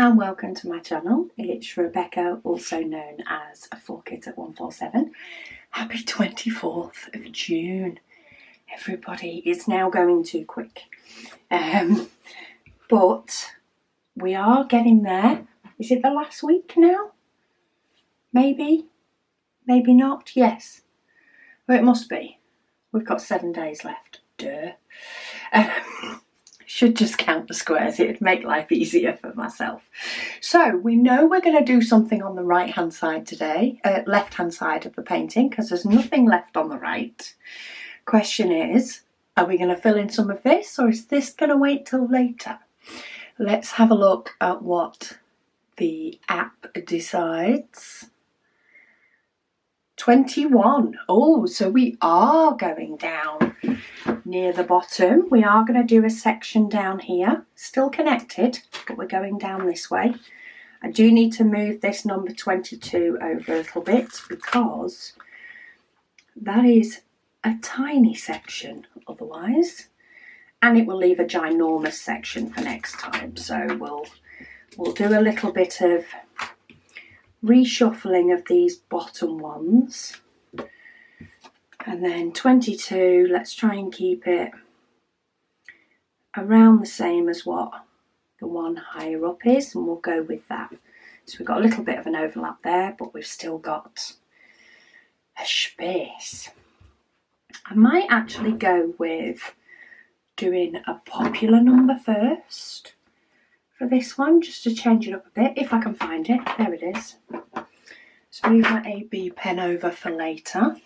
and welcome to my channel. It's Rebecca, also known as 4Kids at 147. Happy 24th of June. Everybody, it's now going too quick. But we are getting there. Is it the last week now? Maybe? Maybe not? Yes. Well, it must be. We've got 7 days left. Duh. Should just count the squares. It'd make life easier for myself. So we know we're going to do something on the right hand side today, left hand side of the painting, because there's nothing left on the right. Question is, are we going to fill in some of this, or is this going to wait till later? Let's have a look at what the app decides. 21. Oh, so we are going down near the bottom. We are going to do a section down here, still connected, but we're going down this way. I do need to move this number 22 over a little bit because that is a tiny section otherwise, and it will leave a ginormous section for next time. So we'll do a little bit of reshuffling of these bottom ones, and then 22, let's try and keep it around the same as what the one higher up is, and we'll go with that. So we've got a little bit of an overlap there, but we've still got a space. I might actually go with doing a popular number first for this one, just to change it up a bit, if I can find it. There it is. So move my AB pen over for later.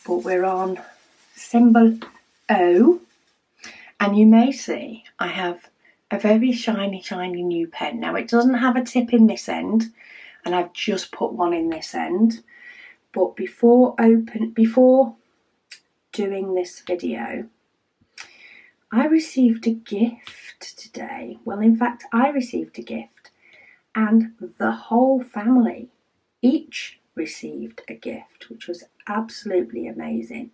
But we're on symbol O, and you may see I have a very shiny new pen. Now it doesn't have a tip in this end, and I've just put one in this end. But before doing this video, I received a gift today. Well, in fact, I received a gift, and the whole family each received a gift, which was absolutely amazing.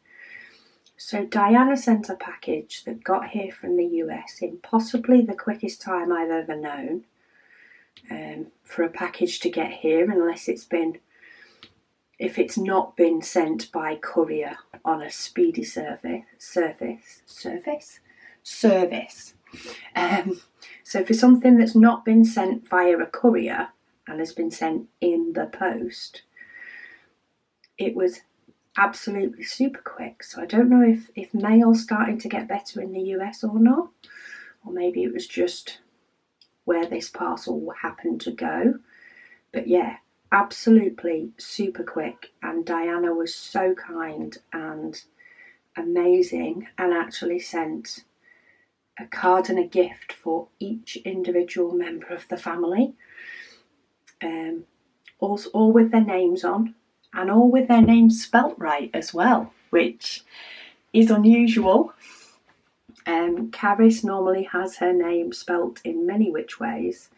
So Dianna sent a package that got here from the US in possibly the quickest time I've ever known for a package to get here, unless if it's not been sent by courier on a speedy service. So for something that's not been sent via a courier and has been sent in the post, it was absolutely super quick. So I don't know if mail's starting to get better in the US or not, or maybe it was just where this parcel happened to go. But yeah, absolutely super quick, and Dianna was so kind and amazing, and actually sent a card and a gift for each individual member of the family, all with their names on, and all with their names spelt right as well, which is unusual. Caris normally has her name spelt in many which ways,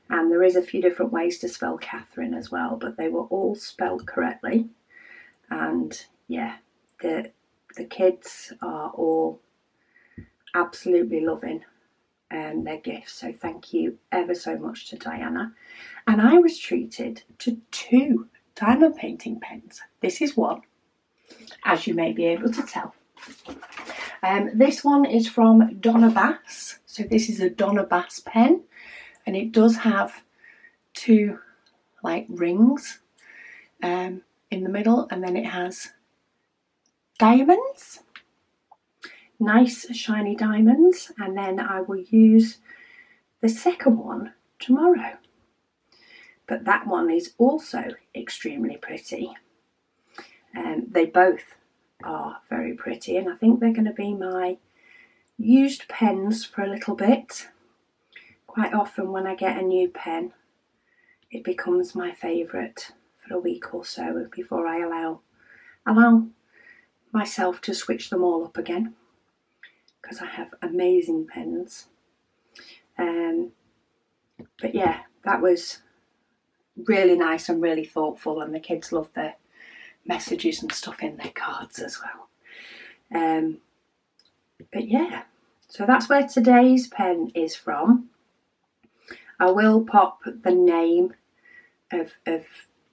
and there is a few different ways to spell Catherine as well, but they were all spelled correctly. And yeah, the kids are all absolutely loving their gifts, so thank you ever so much to Dianna. And I was treated to 2 diamond painting pens. This is one, as you may be able to tell. This one is from Donna Bass. So this is a Donna Bass pen, and it does have 2 like rings in the middle, and then it has diamonds, nice shiny diamonds. And then I will use the second one tomorrow, but that one is also extremely pretty. They both are very pretty, and I think they're going to be my used pens for a little bit. Quite often when I get a new pen, it becomes my favourite for a week or so before I allow myself to switch them all up again, because I have amazing pens. But yeah, that was really nice and really thoughtful, and the kids loved the messages and stuff in their cards as well. But yeah, so that's where today's pen is from. I will pop the name of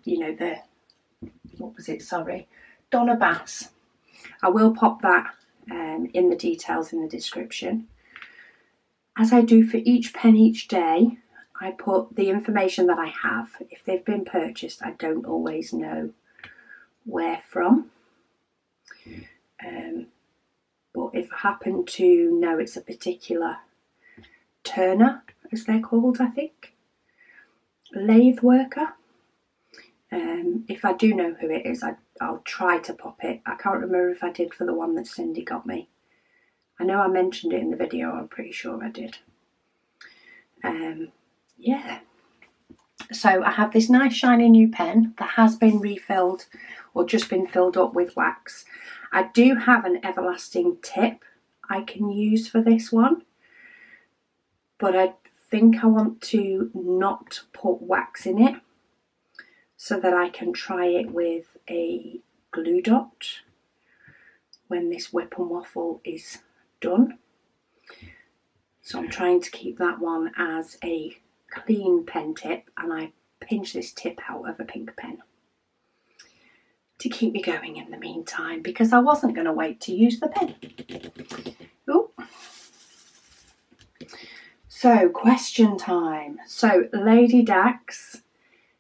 you know, what was it, sorry, Donna Bass. I will pop that in the details in the description. As I do for each pen each day, I put the information that I have. If they've been purchased, I don't always know where from. But if I happen to know it's a particular turner, as they're called, I think, lathe worker, if I do know who it is, I'll try to pop it. I can't remember if I did for the one that Cindy got me. I know I mentioned it in the video, I'm pretty sure I did. Yeah. So I have this nice shiny new pen that has been refilled or just been filled up with wax. I do have an everlasting tip I can use for this one, but I think I want to not put wax in it so that I can try it with a glue dot when this whip and waffle is done. So I'm trying to keep that one as a clean pen tip, and I pinch this tip out of a pink pen to keep me going in the meantime, because I wasn't going to wait to use the pen. Ooh. So question time. So Lady Dax,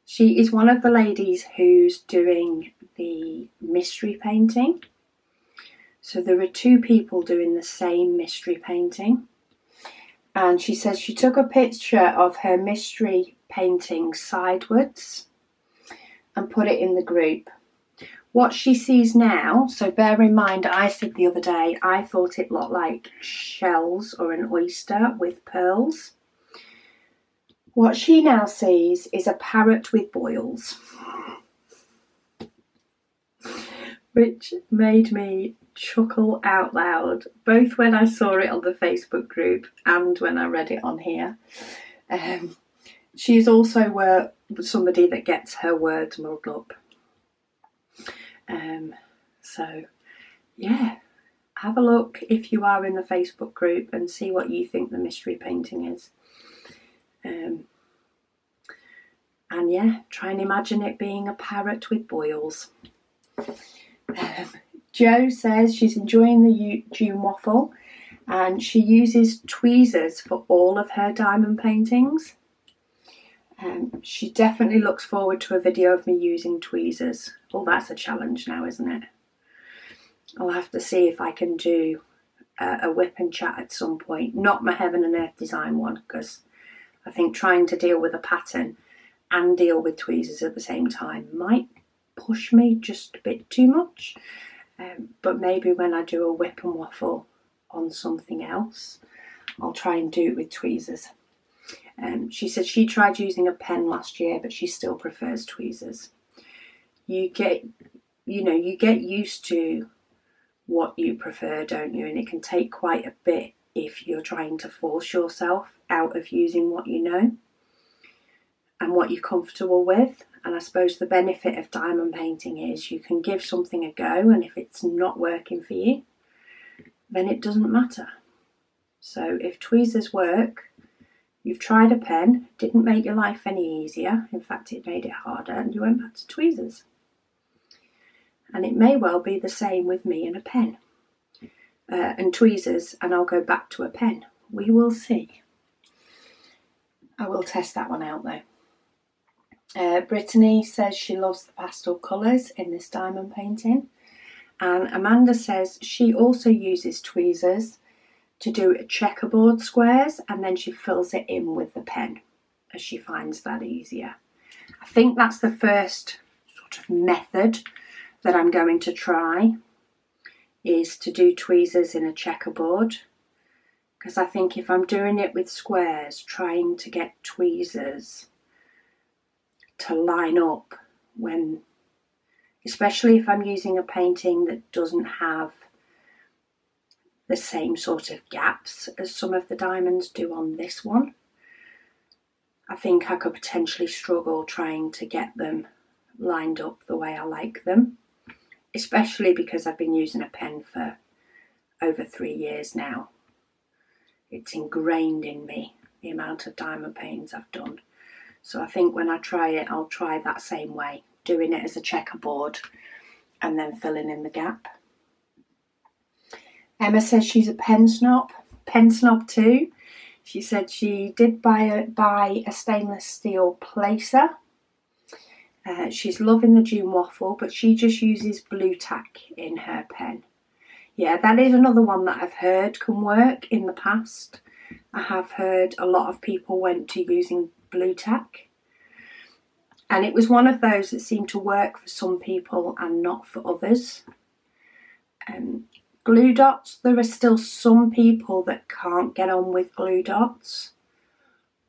she is one of the ladies who's doing the mystery painting. So there are two people doing the same mystery painting. And she says she took a picture of her mystery painting sideways and put it in the group. What she sees now, so bear in mind, I said the other day, I thought it looked like shells or an oyster with pearls. What she now sees is a parrot with boils, which made me chuckle out loud, both when I saw it on the Facebook group and when I read it on here. She's also somebody that gets her words muddled up. So yeah, have a look if you are in the Facebook group and see what you think the mystery painting is. And yeah, try and imagine it being a parrot with boils. Jo says she's enjoying the June waffle and she uses tweezers for all of her diamond paintings. She definitely looks forward to a video of me using tweezers. Oh, that's a challenge now, isn't it? I'll have to see if I can do a whip and chat at some point. Not my Heaven and Earth design one, because I think trying to deal with a pattern and deal with tweezers at the same time might push me just a bit too much. But maybe when I do a whip and waffle on something else, I'll try and do it with tweezers. She said she tried using a pen last year, but she still prefers tweezers. You get used to what you prefer, don't you? And it can take quite a bit if you're trying to force yourself out of using what you know and what you're comfortable with. And I suppose the benefit of diamond painting is you can give something a go, and if it's not working for you, then it doesn't matter. So if tweezers work, you've tried a pen, didn't make your life any easier, in fact it made it harder, and you went back to tweezers. And it may well be the same with me and a pen and tweezers, and I'll go back to a pen. We will see. I will test that one out though. Brittany says she loves the pastel colours in this diamond painting, and Amanda says she also uses tweezers to do checkerboard squares, and then she fills it in with the pen as she finds that easier. I think that's the first sort of method that I'm going to try, is to do tweezers in a checkerboard, because I think if I'm doing it with squares, trying to get tweezers to line up when, especially if I'm using a painting that doesn't have the same sort of gaps as some of the diamonds do on this one, I think I could potentially struggle trying to get them lined up the way I like them, especially because I've been using a pen for over 3 years now. It's ingrained in me the amount of diamond paintings I've done. So I think when I try it, I'll try that same way, doing it as a checkerboard and then filling in the gap. Emma says she's a pen snob too. She said she did buy a stainless steel placer. She's loving the June waffle, but she just uses blue tack in her pen. Yeah, that is another one that I've heard can work in the past. I have heard a lot of people went to using blue tack. And it was one of those that seemed to work for some people and not for others. Glue dots, there are still some people that can't get on with glue dots.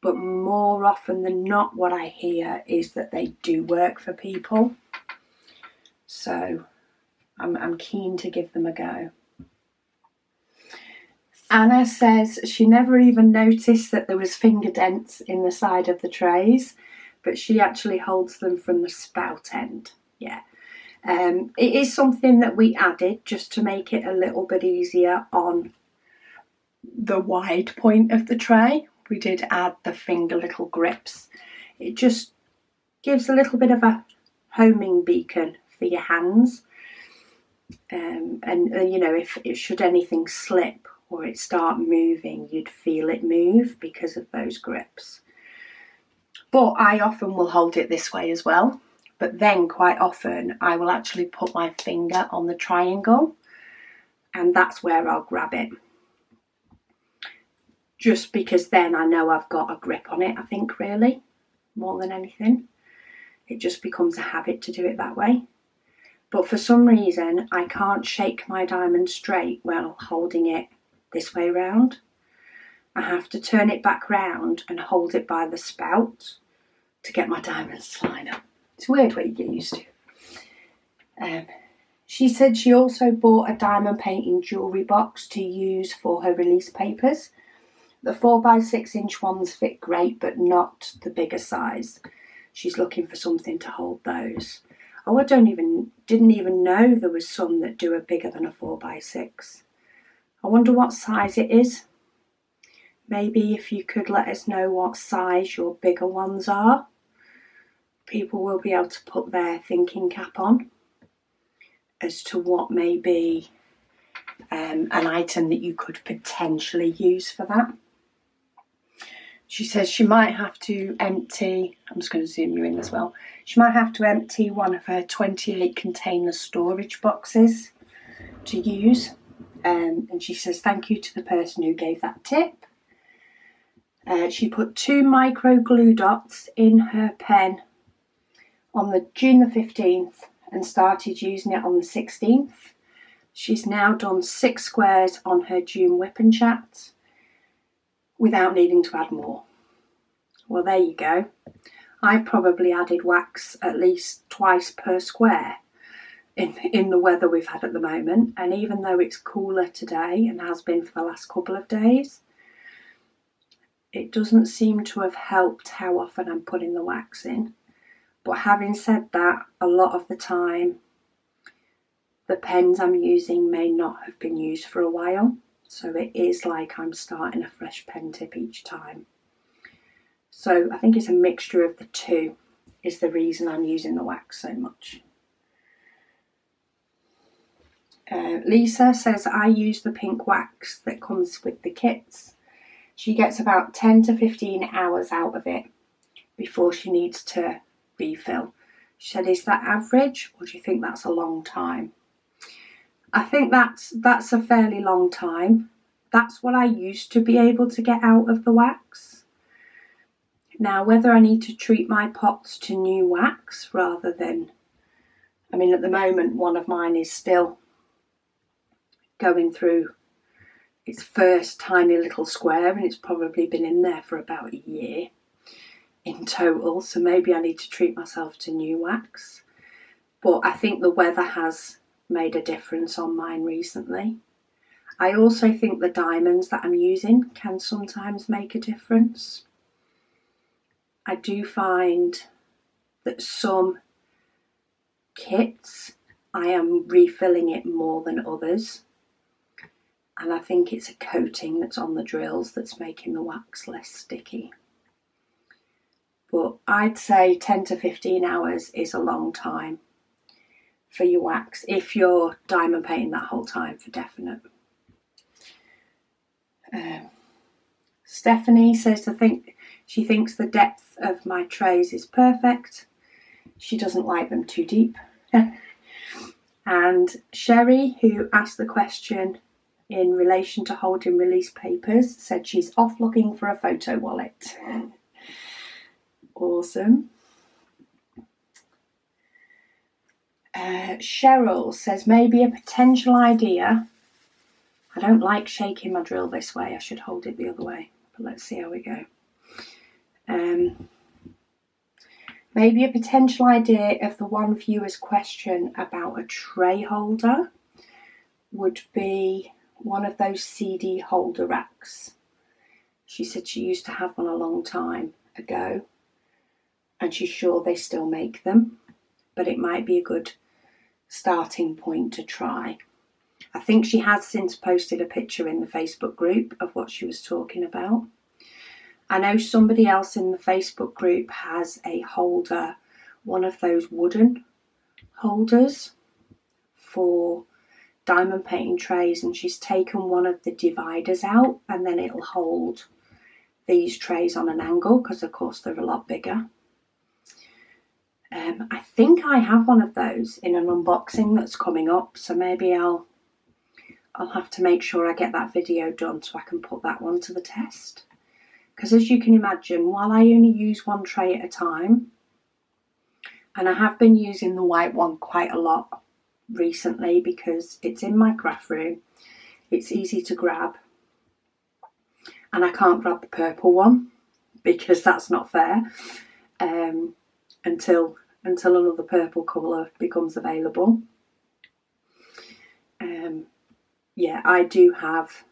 But more often than not, what I hear is that they do work for people. So I'm keen to give them a go. Anna says she never even noticed that there was finger dents in the side of the trays, but she actually holds them from the spout end. Yeah. It is something that we added just to make it a little bit easier on the wide point of the tray. We did add the finger little grips. It just gives a little bit of a homing beacon for your hands. And you know, if it should anything slip or it start moving, you'd feel it move because of those grips. But I often will hold it this way as well. But then quite often I will actually put my finger on the triangle and that's where I'll grab it. Just because then I know I've got a grip on it, I think, really, more than anything. It just becomes a habit to do it that way. But for some reason, I can't shake my diamond straight while holding it this way round. I have to turn it back round and hold it by the spout to get my diamonds to line up. It's a weird way you get used to. She said she also bought a diamond painting jewellery box to use for her release papers. The 4x6 inch ones fit great, but not the bigger size. She's looking for something to hold those. Oh, I didn't even know there was some that do a bigger than a 4x6. I wonder what size it is. Maybe if you could let us know what size your bigger ones are, people will be able to put their thinking cap on as to what may be an item that you could potentially use for that. She says she might have to empty, I'm just going to zoom you in as well, she might have to empty one of her 28 container storage boxes to use. And she says thank you to the person who gave that tip. She put 2 micro glue dots in her pen on the June the 15th and started using it on the 16th. She's now done 6 squares on her June whip and chat without needing to add more. Well, there you go. I've probably added wax at least twice per square in the weather we've had at the moment, and even though it's cooler today and has been for the last couple of days, it doesn't seem to have helped how often I'm putting the wax in. But having said that, a lot of the time the pens I'm using may not have been used for a while, so it is like I'm starting a fresh pen tip each time. So I think it's a mixture of the two is the reason I'm using the wax so much. Lisa says I use the pink wax that comes with the kits. She gets about 10 to 15 hours out of it before she needs to refill. She said, is that average, or do you think that's a long time? I think that's a fairly long time. That's what I used to be able to get out of the wax. Now, whether I need to treat my pots to new wax rather than, I mean, at the moment, one of mine is still going through its first tiny little square, and it's probably been in there for about a year in total, so maybe I need to treat myself to new wax. But I think the weather has made a difference on mine recently. I also think the diamonds that I'm using can sometimes make a difference. I do find that some kits I am refilling it more than others. and I think it's a coating that's on the drills that's making the wax less sticky. But I'd say 10 to 15 hours is a long time for your wax if you're diamond painting that whole time, for definite. Stephanie says she thinks the depth of my trays is perfect. She doesn't like them too deep. And Sherry, who asked the question in relation to holding release papers, said she's off looking for a photo wallet. Awesome. Cheryl says maybe a potential idea. I don't like shaking my drill this way. I should hold it the other way. But let's see how we go. Maybe a potential idea of the one viewer's question about a tray holder would be one of those CD holder racks. She said she used to have one a long time ago, and she's sure they still make them, but it might be a good starting point to try. I think she has since posted a picture in the Facebook group of what she was talking about. I know somebody else in the Facebook group has a holder, one of those wooden holders for diamond painting trays, and she's taken one of the dividers out, and then it'll hold these trays on an angle because of course they're a lot bigger. I think I have one of those in an unboxing that's coming up, so maybe I'll have to make sure I get that video done so I can put that one to the test. Because as you can imagine, while I only use one tray at a time, and I have been using the white one quite a lot recently because it's in my craft room, it's easy to grab, and I can't grab the purple one because that's not fair until another purple colour becomes available. Yeah, I do have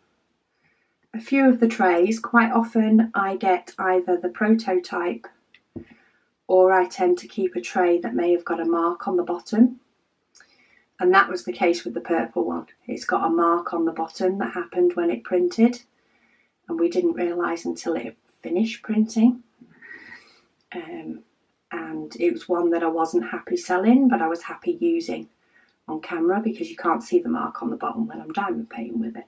a few of the trays. Quite often I get either the prototype or I tend to keep a tray that may have got a mark on the bottom. And that was the case with the purple one. It's got a mark on the bottom that happened when it printed, and we didn't realise until it finished printing. And it was one that I wasn't happy selling, but I was happy using on camera because you can't see the mark on the bottom when I'm diamond painting with it.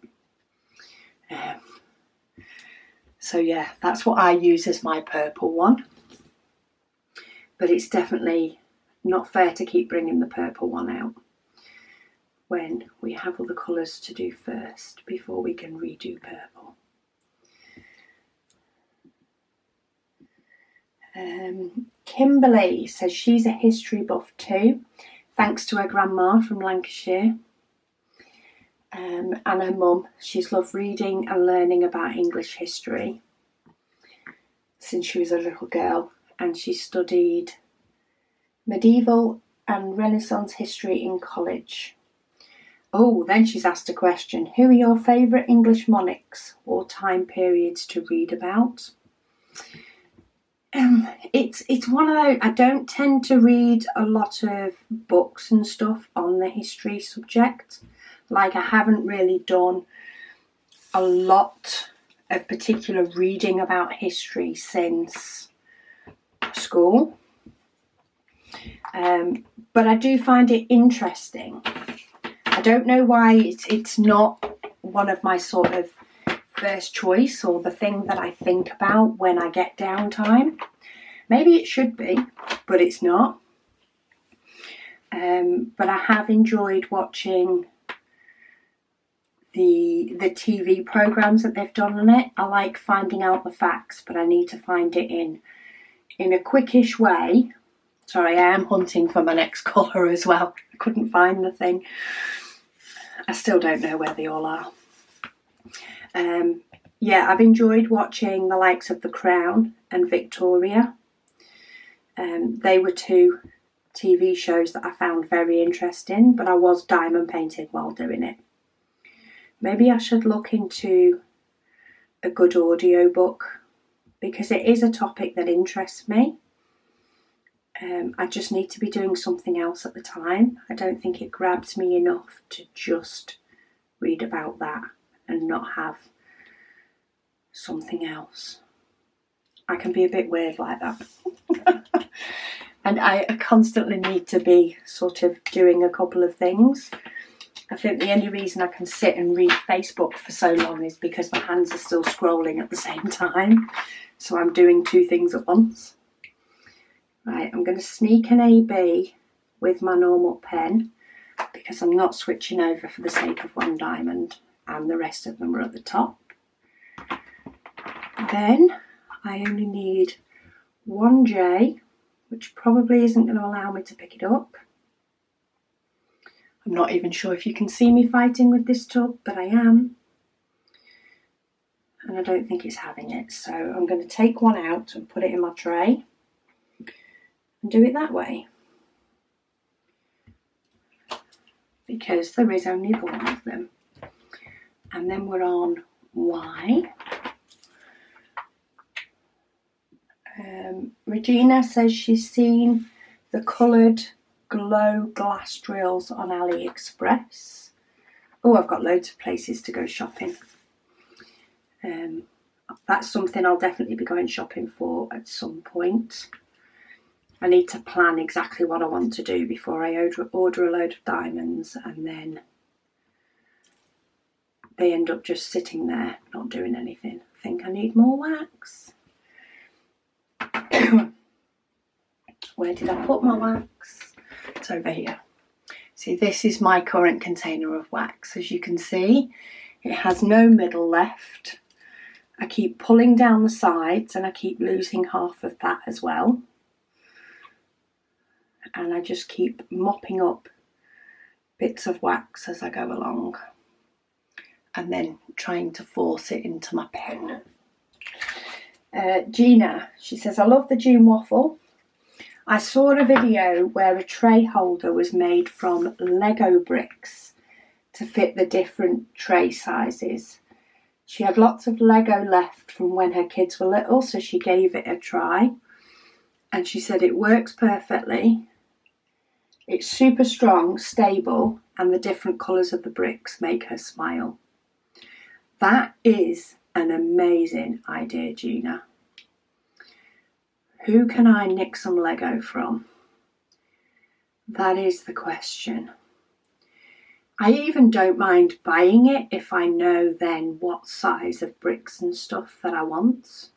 So yeah, that's what I use as my purple one. But it's definitely not fair to keep bringing the purple one out when we have other colours to do first before we can redo purple. Kimberly says she's a history buff too, thanks to her grandma from Lancashire. And her mum, she's loved reading and learning about English history since she was a little girl, and she studied medieval and Renaissance history in college. Oh, then she's asked a question. Who are your favourite English monarchs or time periods to read about? It's one of those. I don't tend to read a lot of books and stuff on the history subject. Like, I haven't really done a lot of particular reading about history since school. But I do find it interesting. I don't know why it's not one of my sort of first choice or the thing that I think about when I get downtime. Maybe it should be, but it's not. But I have enjoyed watching the TV programs that they've done on it. I like finding out the facts, but I need to find it in a quickish way. Sorry, I am hunting for my next colour as well. I couldn't find the thing. I still don't know where they all are. Yeah, I've enjoyed watching the likes of The Crown and Victoria. They were two TV shows that I found very interesting, but I was diamond painting while doing it. Maybe I should look into a good audio book because it is a topic that interests me. I just need to be doing something else at the time. I don't think it grabs me enough to just read about that and not have something else. I can be a bit weird like that. And I constantly need to be sort of doing a couple of things. I think the only reason I can sit and read Facebook for so long is because my hands are still scrolling at the same time. So I'm doing two things at once. Right, I'm going to sneak an AB with my normal pen because I'm not switching over for the sake of one diamond and the rest of them are at the top. Then I only need one J, which probably isn't going to allow me to pick it up. I'm not even sure if you can see me fighting with this tub, but I am. And I don't think it's having it. So I'm going to take one out and put it in my tray and do it that way. Because there is only the one of them. And then we're on Y. Regina says she's seen the coloured glow glass drills on AliExpress. Oh, I've got loads of places to go shopping. That's something I'll definitely be going shopping for at some point. I need to plan exactly what I want to do before I order a load of diamonds and then they end up just sitting there not doing anything. I think I need more wax. Where did I put my wax? It's over here. See, this is my current container of wax. As you can see, it has no middle left. I keep pulling down the sides and I keep losing half of that as well. And I just keep mopping up bits of wax as I go along and then trying to force it into my pen. Gina, she says, I love the June waffle. I saw a video where a tray holder was made from Lego bricks to fit the different tray sizes. She had lots of Lego left from when her kids were little, so she gave it a try. And she said it works perfectly. It's super strong, stable, and the different colours of the bricks make her smile. That is an amazing idea, Gina. Who can I nick some Lego from? That is the question. I even don't mind buying it if I know then what size of bricks and stuff that I want.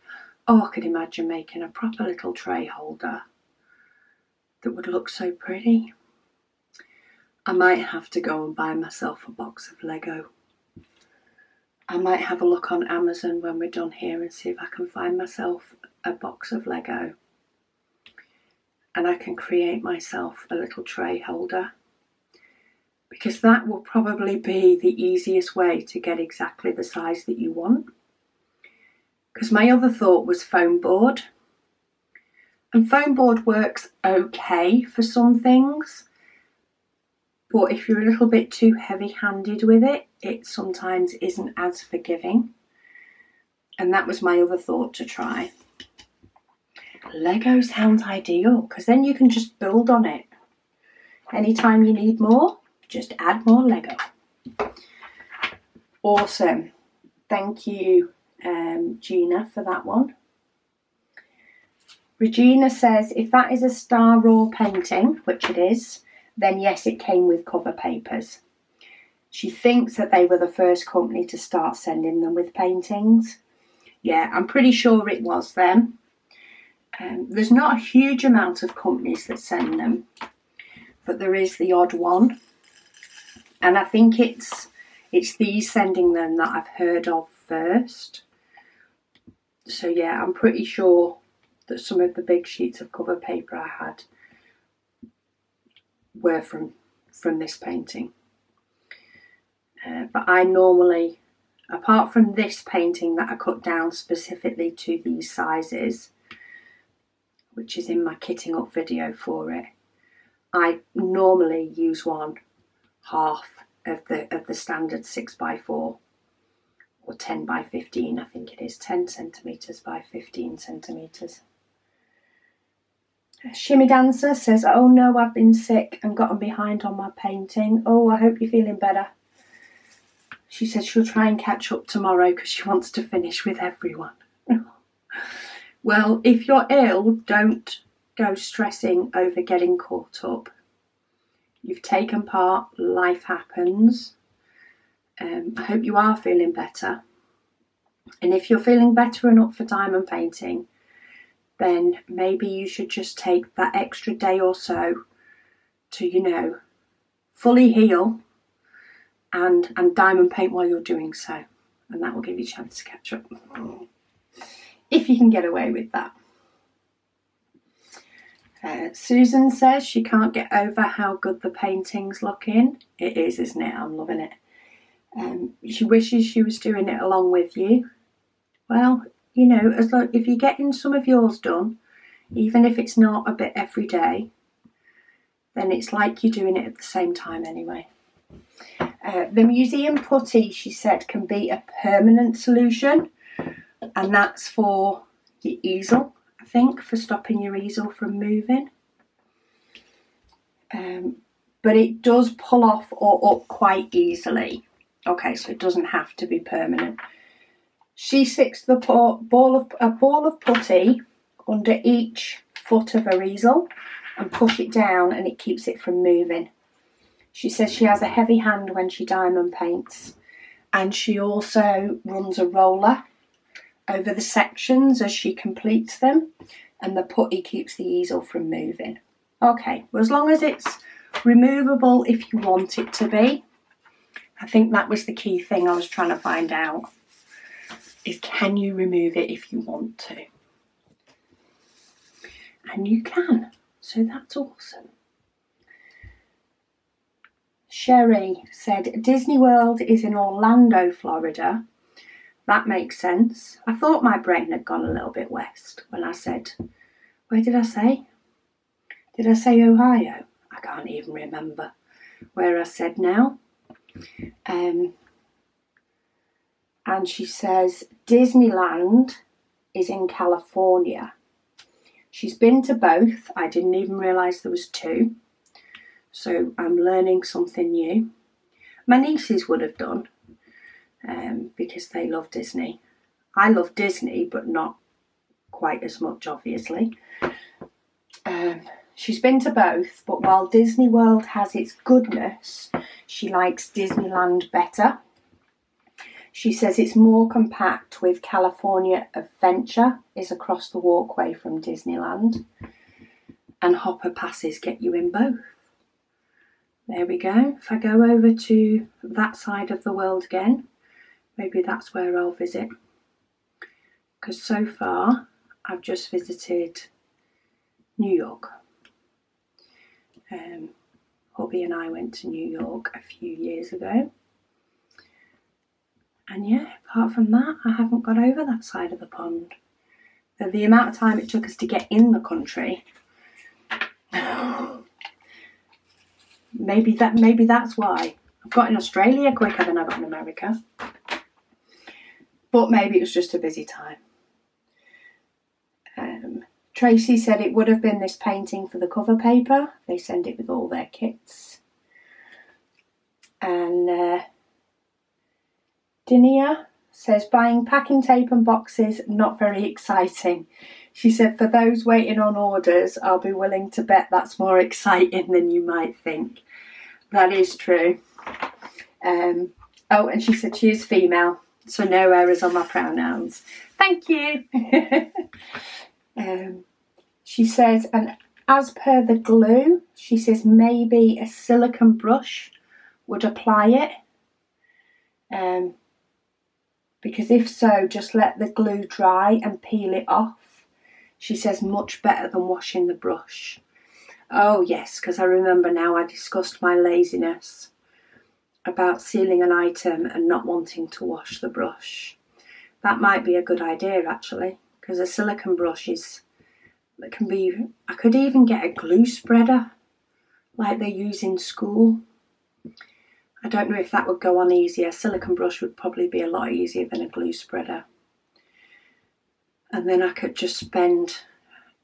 Oh, I could imagine making a proper little tray holder that would look so pretty. I might have to go and buy myself a box of Lego. I might have a look on Amazon when we're done here and see if I can find myself a box of Lego. And I can create myself a little tray holder. Because that will probably be the easiest way to get exactly the size that you want. Because my other thought was foam board. And foam board works okay for some things. But if you're a little bit too heavy-handed with it, it sometimes isn't as forgiving. And that was my other thought to try. Lego sounds ideal, because then you can just build on it. Anytime you need more, just add more Lego. Awesome. Thank you, Gina, for that one. Regina says, if that is a Star Raw painting, which it is, then yes, it came with cover papers. She thinks that they were the first company to start sending them with paintings. Yeah, I'm pretty sure it was them. There's not a huge amount of companies that send them, but there is the odd one. And I think it's these sending them that I've heard of first. So yeah, I'm pretty sure that some of the big sheets of cover paper I had were from this painting. But I normally, apart from this painting that I cut down specifically to these sizes, which is in my kitting up video for it, I normally use half of the standard 6x4 or 10x15, I think it is, 10 centimetres by 15 centimetres. Shimmy Dancer says, oh no, I've been sick and gotten behind on my painting. Oh, I hope you're feeling better. She said she'll try and catch up tomorrow because she wants to finish with everyone. Well, if you're ill, don't go stressing over getting caught up. You've taken part, life happens. I hope you are feeling better. And if you're feeling better and up for diamond painting, then maybe you should just take that extra day or so to, fully heal and diamond paint while you're doing so. And that will give you a chance to catch up. If you can get away with that. Susan says she can't get over how good the painting's looking. It is, isn't it? I'm loving it. She wishes she was doing it along with you. Well, as long if you're getting some of yours done, even if it's not a bit every day, then it's like you're doing it at the same time anyway. The museum putty, she said, can be a permanent solution, and that's for your easel, I think, for stopping your easel from moving. But it does pull off or up quite easily. Okay, so it doesn't have to be permanent. She sticks the ball of putty under each foot of her easel and push it down, and it keeps it from moving. She says she has a heavy hand when she diamond paints, and she also runs a roller over the sections as she completes them, and the putty keeps the easel from moving. Okay, well, as long as it's removable if you want it to be. I think that was the key thing I was trying to find out, is can you remove it if you want to? And you can, so that's awesome. Sherry said Disney World is in Orlando, Florida. That makes sense. I thought my brain had gone a little bit west when I said, where did I say? Did I say Ohio? I can't even remember where I said now. And she says Disneyland is in California. She's been to both. I didn't even realise there was two. So I'm learning something new. My nieces would have done because they love Disney. I love Disney, but not quite as much, obviously. She's been to both, but while Disney World has its goodness, she likes Disneyland better. She says it's more compact, with California Adventure is across the walkway from Disneyland, and hopper passes get you in both. There we go. If I go over to that side of the world again, maybe that's where I'll visit. Because so far, I've just visited New York. Hubby and I went to New York a few years ago. And yeah, apart from that, I haven't got over that side of the pond. The amount of time it took us to get in the country, maybe that's why. I've got in Australia quicker than I got in America. But maybe it was just a busy time. Tracy said it would have been this painting for the cover paper. They send it with all their kits. And Dianna says buying packing tape and boxes, not very exciting. She said for those waiting on orders, I'll be willing to bet that's more exciting than you might think. That is true. Oh, and she said she is female, so no errors on my pronouns. Thank you. She says, and as per the glue, she says maybe a silicone brush would apply it. Because if so, just let the glue dry and peel it off. She says much better than washing the brush. Oh yes, because I remember now I discussed my laziness about sealing an item and not wanting to wash the brush. That might be a good idea actually, because a silicone brush can be, I could even get a glue spreader like they use in school. I don't know if that would go on easier. A silicone brush would probably be a lot easier than a glue spreader. And then I could just spend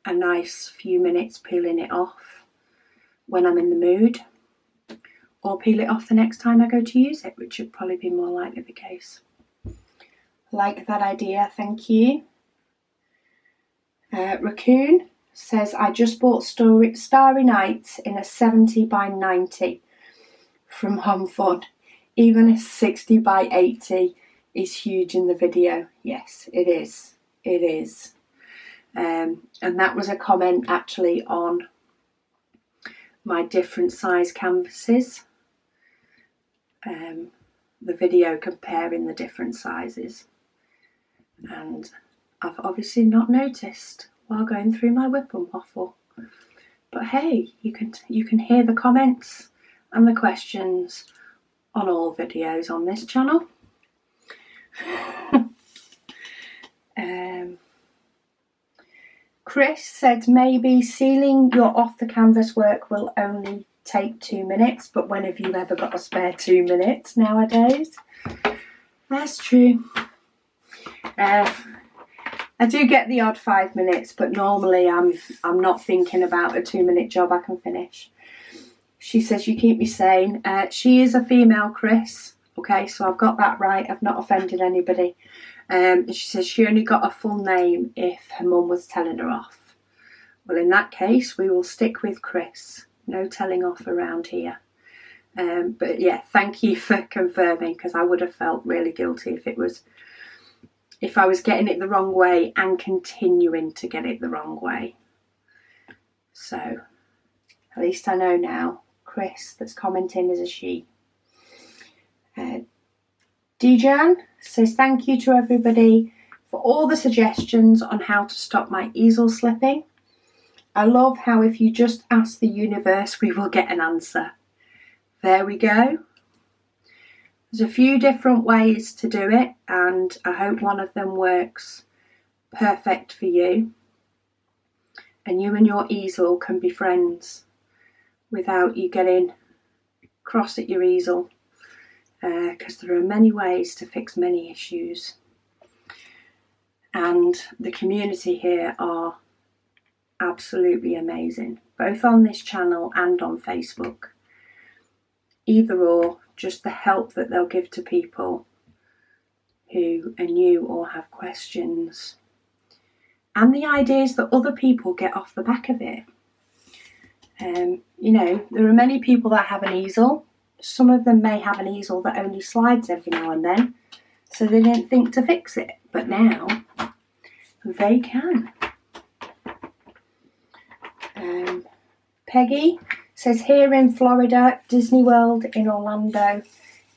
a nice few minutes peeling it off when I'm in the mood. or peel it off the next time I go to use it, which would probably be more likely the case. Like that idea, thank you. Raccoon says, I just bought Starry Nights in a 70 by 90 from Home Fun. Even a 60 by 80 is huge in the video. Yes, it is. It is. And that was a comment actually on my different size canvases. The video comparing the different sizes. And I've obviously not noticed while going through my whip and waffle. But hey, you can hear the comments and the questions on all videos on this channel. Chris said maybe sealing your off the canvas work will only take 2 minutes, but when have you ever got a spare 2 minutes nowadays? That's true. I do get the odd 5 minutes, but normally I'm not thinking about a 2-minute job I can finish. She says you keep me sane. She is a female, Chris. Okay, so I've got that right. I've not offended anybody. She says she only got a full name if her mum was telling her off. Well, in that case, we will stick with Chris. No telling off around here. But yeah, thank you for confirming, because I would have felt really guilty if I was getting it the wrong way and continuing to get it the wrong way. So at least I know now. Chris that's commenting is a she. Dianna says thank you to everybody for all the suggestions on how to stop my easel slipping. I love how if you just ask the universe, we will get an answer. There we go. There's a few different ways to do it, and I hope one of them works perfect for you. And you and your easel can be friends without you getting cross at your easel, because there are many ways to fix many issues. And the community here are absolutely amazing, both on this channel and on Facebook. Either or, just the help that they'll give to people who are new or have questions, and the ideas that other people get off the back of it. You know, there are many people that have an easel. Some of them may have an easel that only slides every now and then, so they didn't think to fix it, but now they can. Peggy says here in Florida, Disney World in Orlando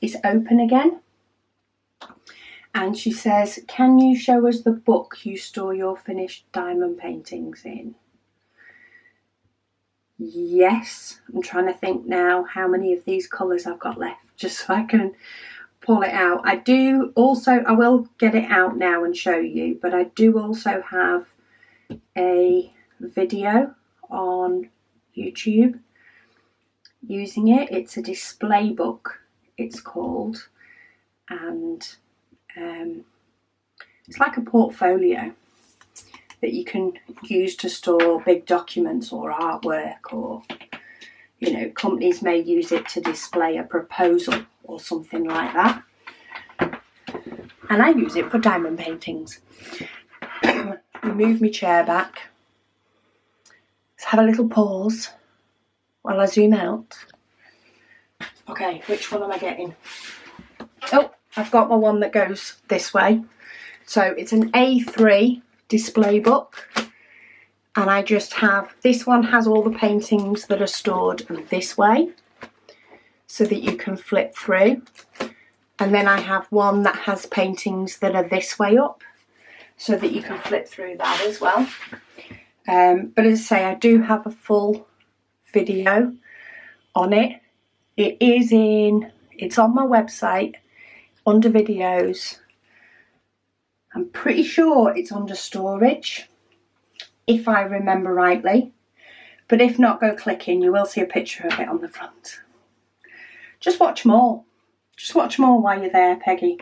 is open again. And she says, can you show us the book you store your finished diamond paintings in? Yes, I'm trying to think now how many of these colours I've got left, just so I can pull it out. I will get it out now and show you, but I do also have a video on YouTube using it. It's a display book, it's called, and it's like a portfolio that you can use to store big documents or artwork, or, you know, companies may use it to display a proposal or something like that. And I use it for diamond paintings. Move my chair back. Let's have a little pause while I zoom out. Okay, which one am I getting? Oh, I've got my one that goes this way. So it's an A3 display book, and I just have, this one has all the paintings that are stored this way so that you can flip through, and then I have one that has paintings that are this way up so that you can flip through that as well. But as I say, I do have a full video on it. It's on my website under videos. I'm pretty sure it's under storage, if I remember rightly. But if not, go click in. You will see a picture of it on the front. Just watch more. Just watch more while you're there, Peggy.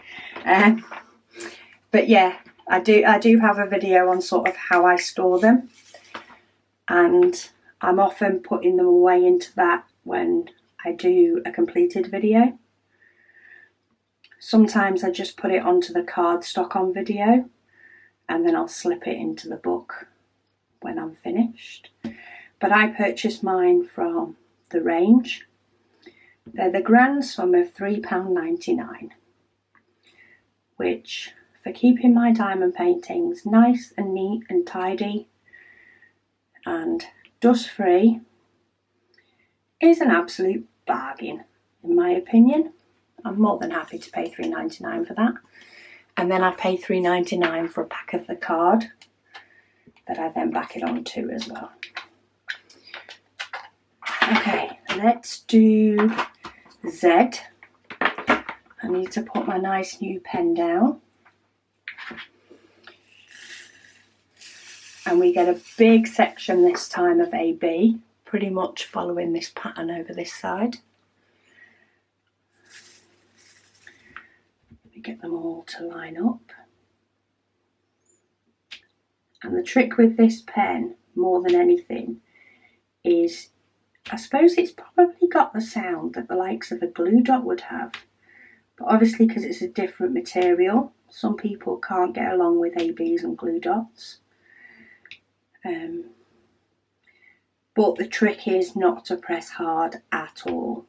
But yeah, I do have a video on sort of how I store them. And I'm often putting them away into that when I do a completed video. Sometimes I just put it onto the cardstock on video and then I'll slip it into the book when I'm finished. But I purchased mine from the range. They're the grand sum of £3.99, which for keeping my diamond paintings nice and neat and tidy and dust free is an absolute bargain in my opinion. I'm more than happy to pay £3.99 for that. And then I pay £3.99 for a pack of the card that I then back it onto as well. Okay, let's do Z. I need to put my nice new pen down. And we get a big section this time of AB, pretty much following this pattern over this side. Get them all to line up. And the trick with this pen, more than anything, is I suppose it's probably got the sound that the likes of a glue dot would have. But obviously because it's a different material, some people can't get along with ABs and glue dots. But the trick is not to press hard at all.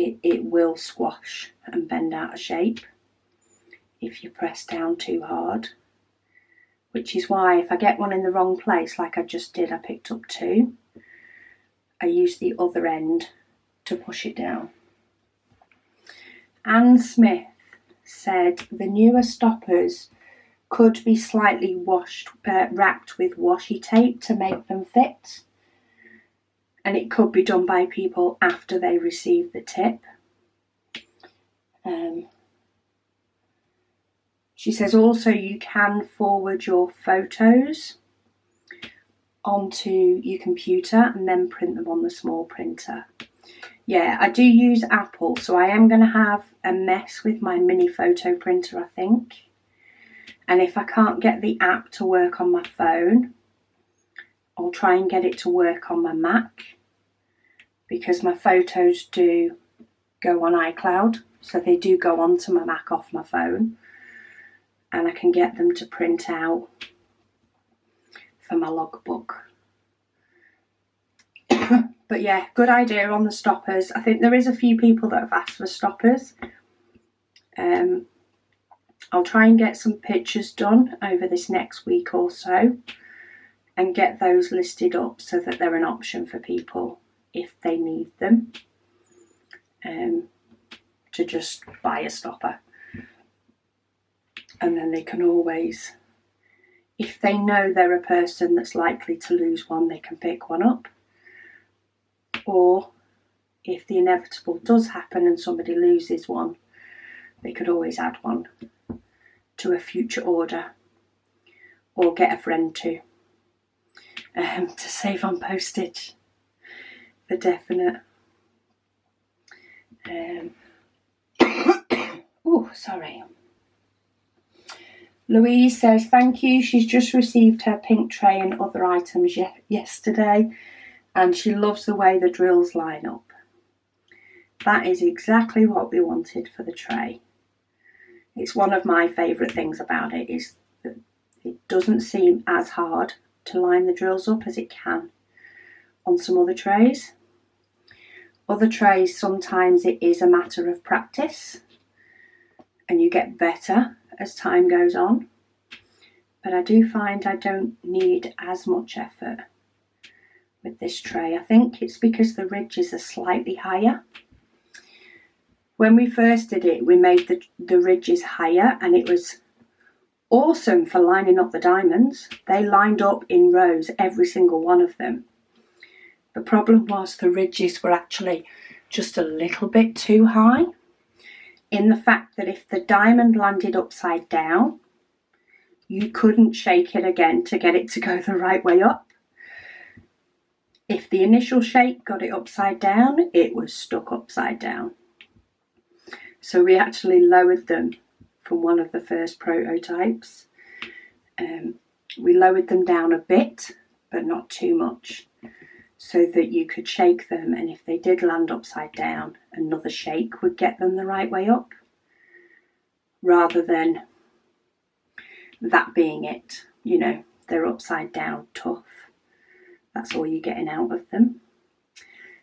It will squash and bend out of shape if you press down too hard, which is why if I get one in the wrong place like I just did, I picked up two, I use the other end to push it down. Anne Smith said the newer stoppers could be slightly wrapped with washi tape to make them fit. And it could be done by people after they receive the tip. She says also you can forward your photos onto your computer and then print them on the small printer. Yeah, I do use Apple, so I am going to have a mess with my mini photo printer, I think. And if I can't get the app to work on my phone, I'll try and get it to work on my Mac, because my photos do go on iCloud, so they do go onto my Mac off my phone, and I can get them to print out for my logbook. But yeah, good idea on the stoppers. I think there is a few people that have asked for stoppers. I'll try and get some pictures done over this next week or so and get those listed up so that they're an option for people if they need them, to just buy a stopper. And then they can always, if they know they're a person that's likely to lose one, they can pick one up. Or if the inevitable does happen and somebody loses one, they could always add one to a future order or get a friend to save on postage. For definite. Oh, sorry. Louise says, thank you. She's just received her pink tray and other items yesterday, and she loves the way the drills line up. That is exactly what we wanted for the tray. It's one of my favourite things about it, is that it doesn't seem as hard to line the drills up as it can on some other trays. Other trays, sometimes it is a matter of practice and you get better as time goes on. But I do find I don't need as much effort with this tray. I think it's because the ridges are slightly higher. When we first did it, we made the ridges higher and it was awesome for lining up the diamonds. They lined up in rows, every single one of them. The problem was the ridges were actually just a little bit too high, in the fact that if the diamond landed upside down, you couldn't shake it again to get it to go the right way up. If the initial shake got it upside down, it was stuck upside down. So we actually lowered them from one of the first prototypes. We lowered them down a bit, but not too much. so that you could shake them, and if they did land upside down, another shake would get them the right way up, rather than that being it. You know, they're upside down, tough. That's all you're getting out of them.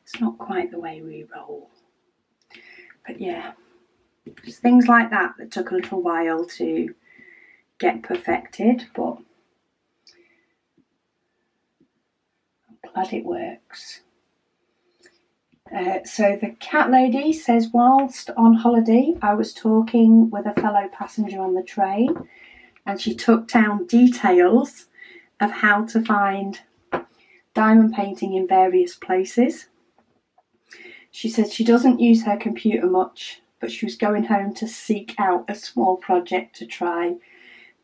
It's not quite the way we roll. But yeah, just things like that that took a little while to get perfected, but I'm glad it works. So the cat lady says, whilst on holiday, I was talking with a fellow passenger on the train, and she took down details of how to find diamond painting in various places. She said she doesn't use her computer much, but she was going home to seek out a small project to try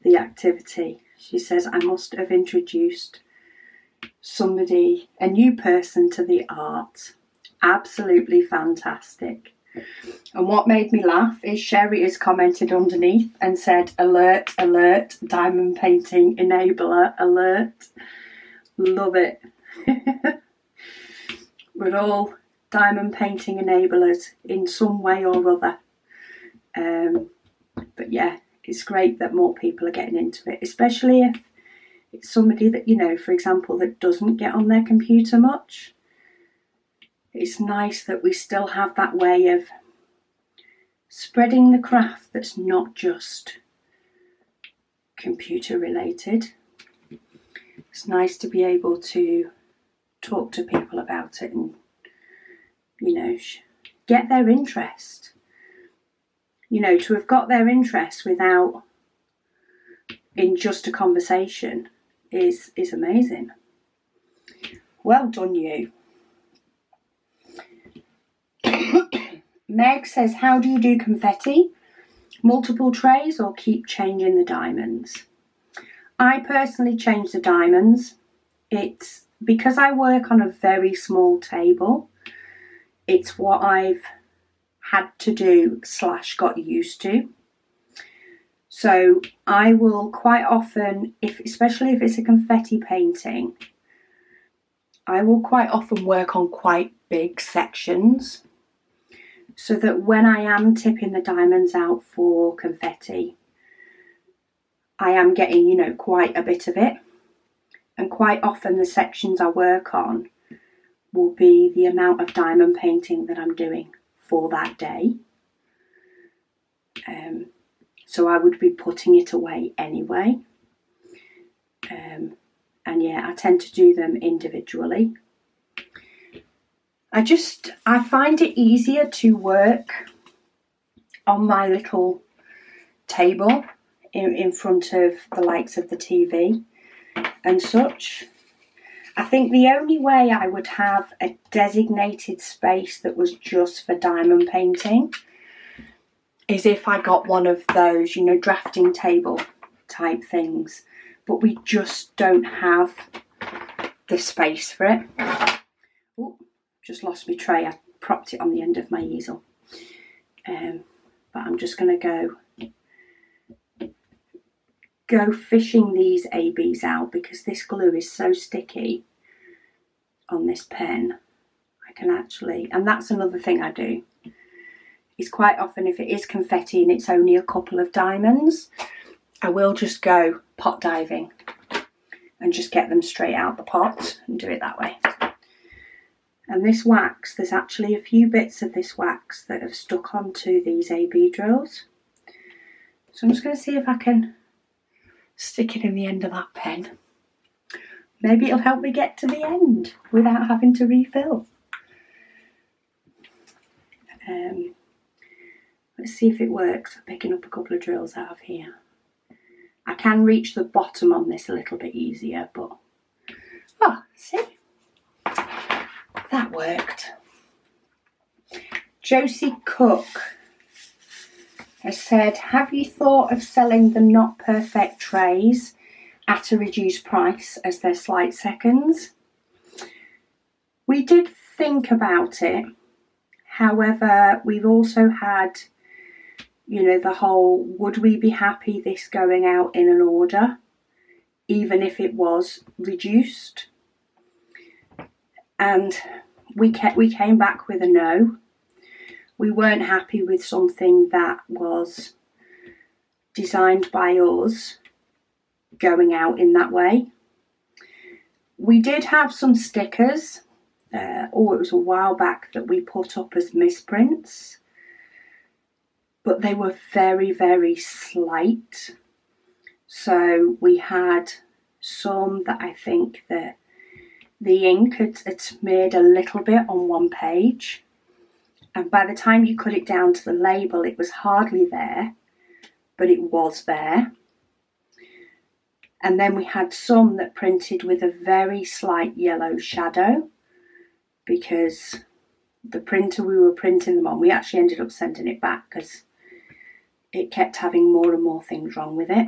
the activity. She says, I must have introduced somebody, a new person, to the art. Absolutely fantastic. And what made me laugh is Sherry has commented underneath and said, alert, alert, diamond painting enabler, alert. Love it. We're all diamond painting enablers in some way or other. But yeah, it's great that more people are getting into it, especially if it's somebody that, you know, for example, that doesn't get on their computer much. It's nice that we still have that way of spreading the craft that's not just computer related. It's nice to be able to talk to people about it and, you know, get their interest. You know, to have got their interest without, in just a conversation, is amazing. Well done, you. Meg says, how do you do confetti? Multiple trays or keep changing the diamonds? I personally change the diamonds. It's because I work on a very small table. It's what I've had to do / got used to. So I will quite often, especially if it's a confetti painting, I will quite often work on quite big sections, so that when I am tipping the diamonds out for confetti, I am getting, you know, quite a bit of it. And quite often the sections I work on will be the amount of diamond painting that I'm doing for that day. So I would be putting it away anyway. And yeah, I tend to do them individually. I find it easier to work on my little table in front of the likes of the TV and such. I think the only way I would have a designated space that was just for diamond painting is if I got one of those, you know, drafting table type things, but we just don't have the space for it. Ooh, just lost my tray. I propped it on the end of my easel. But I'm just going to go fishing these ABs out, because this glue is so sticky on this pen. I can actually, and that's another thing I do, is quite often if it is confetti and it's only a couple of diamonds, I will just go pot diving and just get them straight out the pot and do it that way. And this wax, there's actually a few bits of this wax that have stuck onto these AB drills. So I'm just going to see if I can stick it in the end of that pen. Maybe it'll help me get to the end without having to refill. Let's see if it works. I'm picking up a couple of drills out of here. I can reach the bottom on this a little bit easier, but see, that worked. Josie Cook has said, have you thought of selling the not perfect trays at a reduced price as they're slight seconds? We did think about it. However, we've also had, you know, the whole, would we be happy this going out in an order, even if it was reduced? and we came back with a no. We weren't happy with something that was designed by us going out in that way. We did have some stickers, it was a while back, that we put up as misprints, but they were very, very slight. So we had some that I think that the ink had smeared a little bit on one page, and by the time you cut it down to the label, it was hardly there, but it was there. And then we had some that printed with a very slight yellow shadow, because the printer we were printing them on, we actually ended up sending it back because it kept having more and more things wrong with it.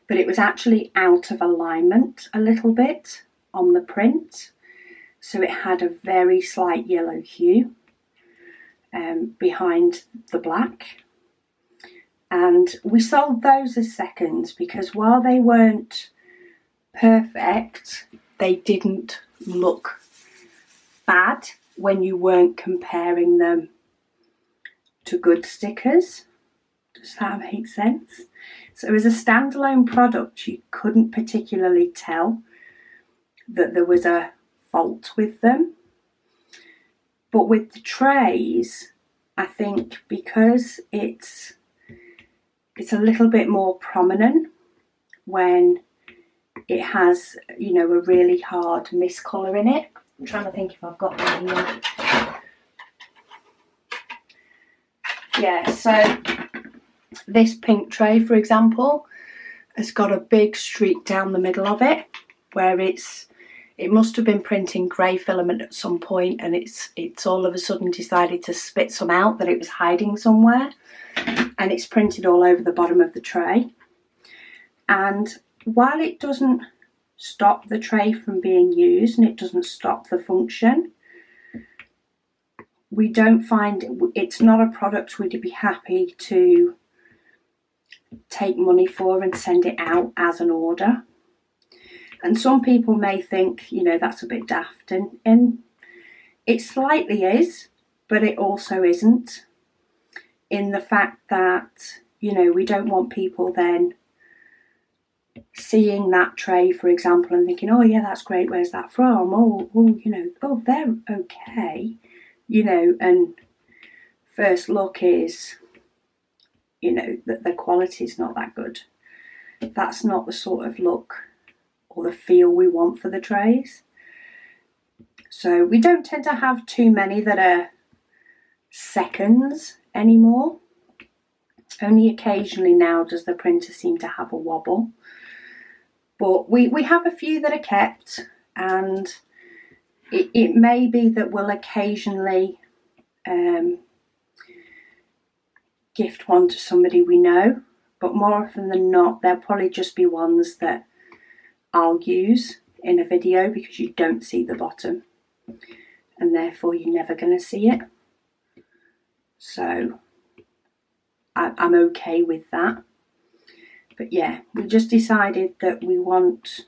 But it was actually out of alignment a little bit on the print, so it had a very slight yellow hue behind the black. And we sold those as seconds because while they weren't perfect, they didn't look bad when you weren't comparing them to good stickers. Does that make sense? So as a standalone product, you couldn't particularly tell that there was a fault with them. But with the trays, I think because it's a little bit more prominent when it has, you know, a really hard miscolour in it. I'm trying to think if I've got one here. Yeah, so this pink tray, for example, has got a big streak down the middle of it where it must have been printing grey filament at some point, and it's all of a sudden decided to spit some out that it was hiding somewhere, and it's printed all over the bottom of the tray. And while it doesn't stop the tray from being used and it doesn't stop the function, we don't find it's not a product we'd be happy to take money for and send it out as an order. And some people may think, you know, that's a bit daft, and it slightly is, but it also isn't, in the fact that, you know, we don't want people then seeing that tray, for example, and thinking, oh yeah, that's great, where's that from? Oh, you know, oh, they're okay, you know, and first look is, you know, that the quality is not that good. That's not the sort of look or the feel we want for the trays. So we don't tend to have too many that are seconds anymore. Only occasionally now does the printer seem to have a wobble. But we have a few that are kept, and it may be that we'll occasionally gift one to somebody we know, but more often than not, they'll probably just be ones that I'll use in a video because you don't see the bottom, and therefore you're never going to see it. So I'm okay with that. But yeah, we just decided that we want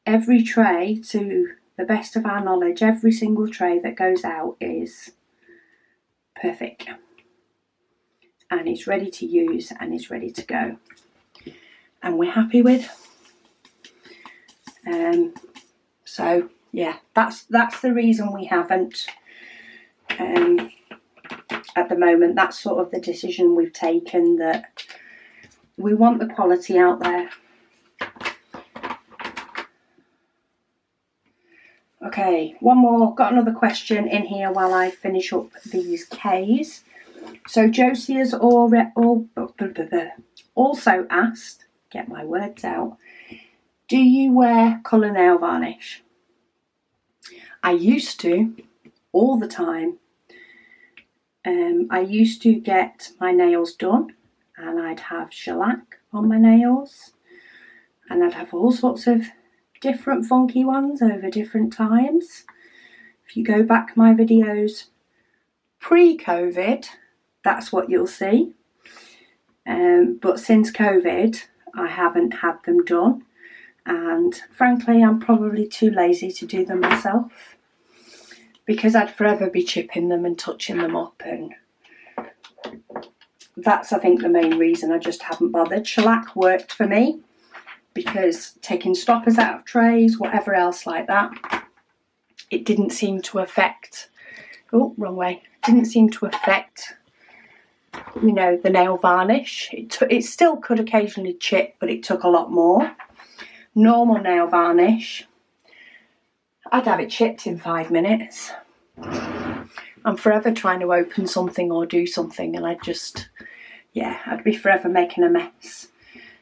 every tray, to the best of our knowledge, every single tray that goes out is perfect and it's ready to use and it's ready to go, and we're happy with. So yeah, that's the reason we haven't at the moment. That's sort of the decision we've taken, that we want the quality out there. Okay, one more, got another question in here while I finish up these Ks. So Josie has also asked, get my words out, do you wear colour nail varnish? I used to, all the time. I used to get my nails done and I'd have shellac on my nails, and I'd have all sorts of different funky ones over different times. If you go back my videos pre-COVID, that's what you'll see. But since COVID, I haven't had them done. and frankly I'm probably too lazy to do them myself, because I'd forever be chipping them and touching them up, and that's I think the main reason I just haven't bothered. Shellac worked for me because taking stoppers out of trays, whatever else like that, it didn't seem to affect, oh wrong way, didn't seem to affect, you know, the nail varnish. It still could occasionally chip, but it took a lot more. Normal nail varnish, I'd have it chipped in 5 minutes. I'm forever trying to open something or do something, and I'd just, yeah, I'd be forever making a mess.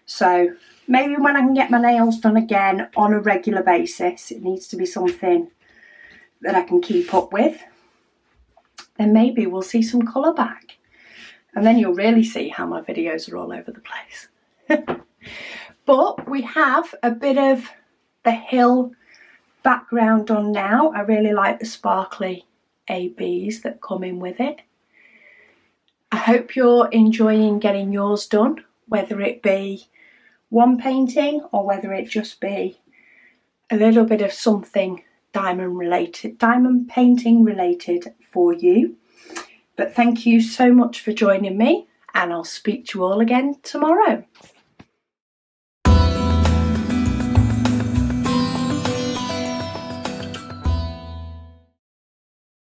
So maybe when I can get my nails done again on a regular basis, it needs to be something that I can keep up with, then maybe we'll see some colour back. And then you'll really see how my videos are all over the place. But we have a bit of the hill background on now. I really like the sparkly ABs that come in with it. I hope you're enjoying getting yours done, whether it be one painting or whether it just be a little bit of something diamond painting related for you. But thank you so much for joining me, and I'll speak to you all again tomorrow.